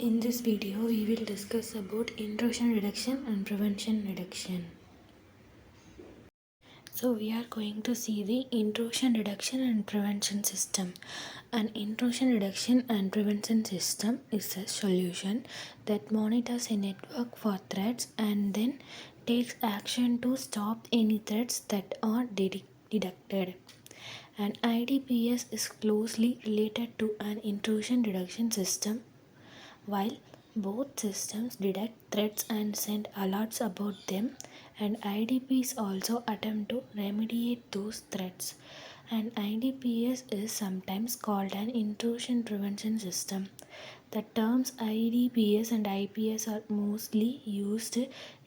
In this video, we will discuss about intrusion reduction and prevention reduction. So we are going to see the intrusion reduction and prevention system. An intrusion reduction and prevention system is a solution that monitors a network for threats and then takes action to stop any threats that are detected. An IDPS is closely related to an intrusion reduction system. While both systems detect threats and send alerts about them, and IDPs also attempt to remediate those threats. An IDPS is sometimes called an intrusion prevention system. The terms IDPS and IPS are mostly used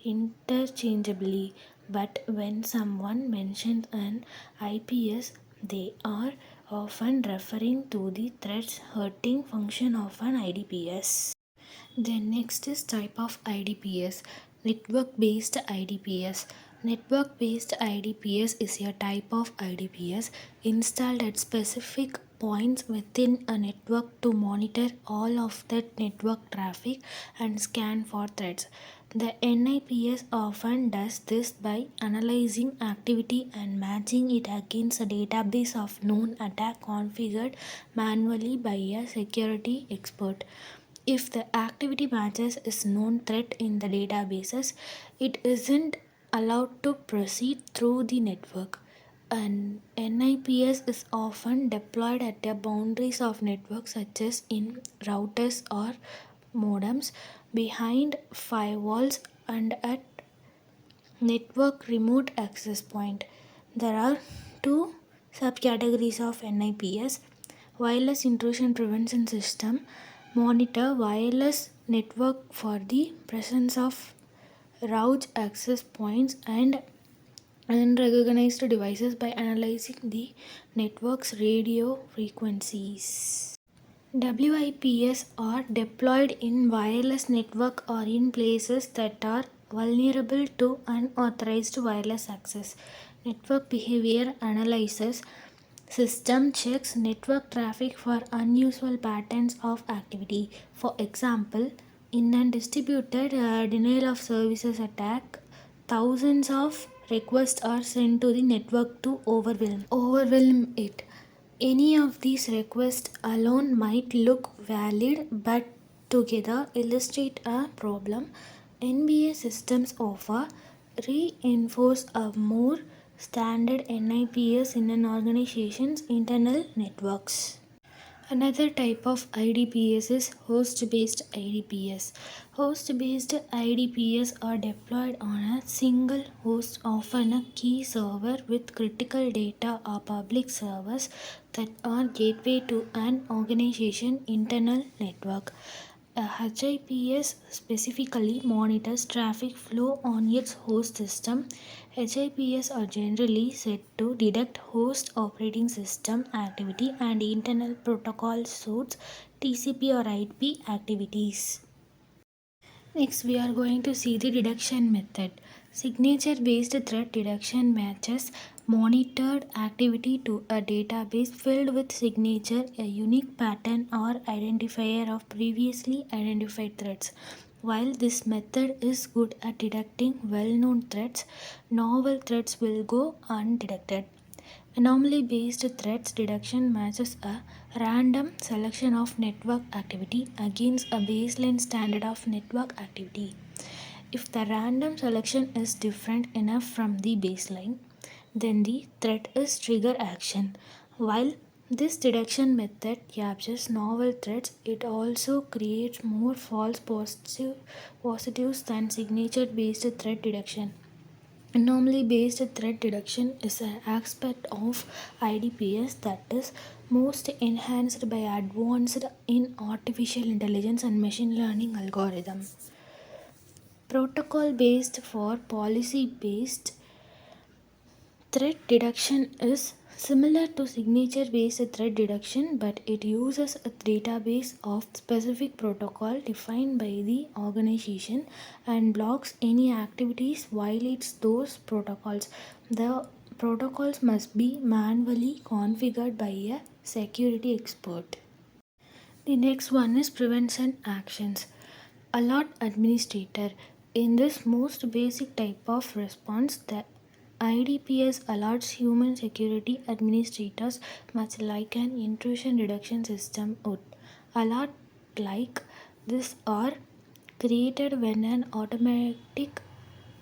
interchangeably, but when someone mentions an IPS, they are often referring to the threats hurting function of an IDPS. Then next is type of IDPS. Network based IDPS. Network based IDPS is a type of IDPS installed at specific points within a network to monitor all of that network traffic and scan for threats. The NIPS often does this by analyzing activity and matching it against a database of known attack configured manually by a security expert. If the activity matches is known threat in the databases, it isn't allowed to proceed through the network. And NIPS is often deployed at the boundaries of networks such as in routers or modems, behind firewalls, and at network remote access point. There are two subcategories of NIPS. Wireless intrusion prevention system monitor wireless network for the presence of route access points and unrecognized devices by analyzing the network's radio frequencies. WIPS are deployed in wireless network or in places that are vulnerable to unauthorized wireless access. Network behavior analysis system checks network traffic for unusual patterns of activity. For example, in a distributed denial of services attack, thousands of requests are sent to the network to overwhelm it. Any of these requests alone might look valid, but together illustrate a problem. NBA systems offer reinforce a more standard NIPS in an organization's internal networks. Another type of IDPS is host-based IDPS. Host-based IDPS are deployed on a single host, often a key server with critical data or public servers that are gateway to an organization internal network. A HIPS specifically monitors traffic flow on its host system. HIPS are generally set to detect host operating system activity and internal protocol suites, TCP or IP activities. Next, we are going to see the detection method. Signature-based threat detection matches monitored activity to a database filled with signature, a unique pattern or identifier of previously identified threats. While this method is good at detecting well-known threats, novel threats will go undetected. Anomaly-based threats detection matches a random selection of network activity against a baseline standard of network activity. If the random selection is different enough from the baseline, then the threat is trigger action. While this detection method captures novel threats, it also creates more false positives than signature-based threat detection. Anomaly based threat detection is an aspect of IDPS that is most enhanced by advanced in artificial intelligence and machine learning algorithms. Protocol based for policy based threat detection is similar to signature based threat detection, but it uses a database of specific protocol defined by the organization and blocks any activities violates those protocols. The protocols must be manually configured by a security expert. The next one is prevention actions. Alert administrator. In this most basic type of response, the IDPS alerts human security administrators much like an intrusion reduction system would. Alert like this are created when an automatic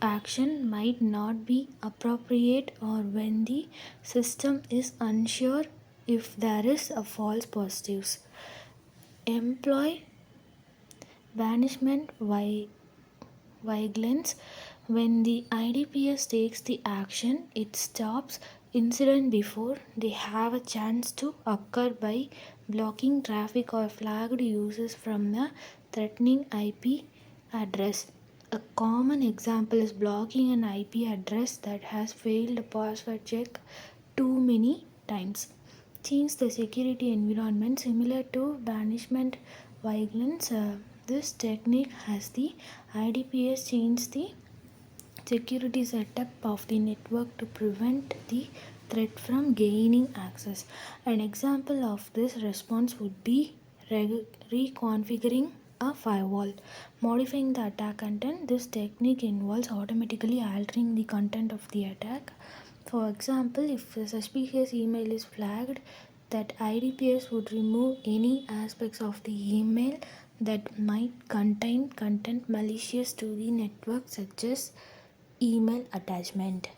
action might not be appropriate or when the system is unsure if there is a false positives. Employ banishment vigilance. When the IDPS takes the action, it stops incident before they have a chance to occur by blocking traffic or flagged users from the threatening IP address. A common example is blocking an IP address that has failed a password check too many times. Change the security environment similar to banishment vigilance. This technique has the IDPS change the security setup of the network to prevent the threat from gaining access. An example of this response would be reconfiguring a firewall, modifying the attack content. This technique involves automatically altering the content of the attack. For example, if a suspicious email is flagged, that IDPS would remove any aspects of the email that might contain content malicious to the network, such as email attachment.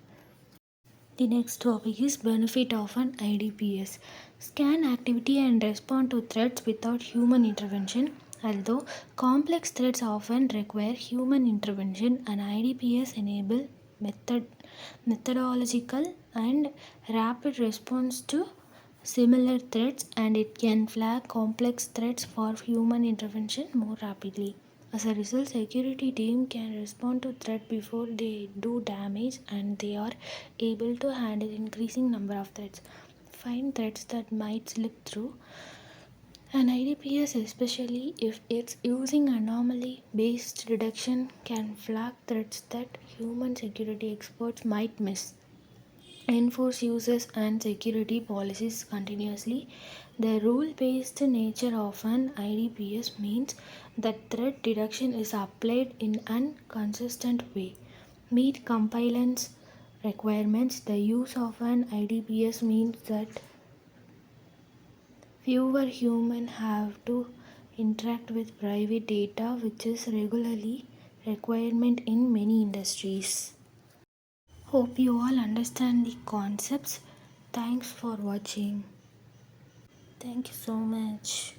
The next topic is benefit of an IDPS. Scan activity and respond to threats without human intervention. Although complex threats often require human intervention, an IDPS enable methodological and rapid response to similar threats, and it can flag complex threats for human intervention more rapidly. As a result, security team can respond to threat before they do damage, and they are able to handle increasing number of threats. Find threats that might slip through an IDPS, especially if it's using anomaly based detection, can flag threats that human security experts might miss. Enforce users and security policies continuously. The rule based nature of an IDPS means that threat detection is applied in an consistent way. Meet compliance requirements. The use of an IDPS means that fewer humans have to interact with private data, which is regularly requirement in many industries. Hope you all understand the concepts. Thanks for watching. Thank you so much.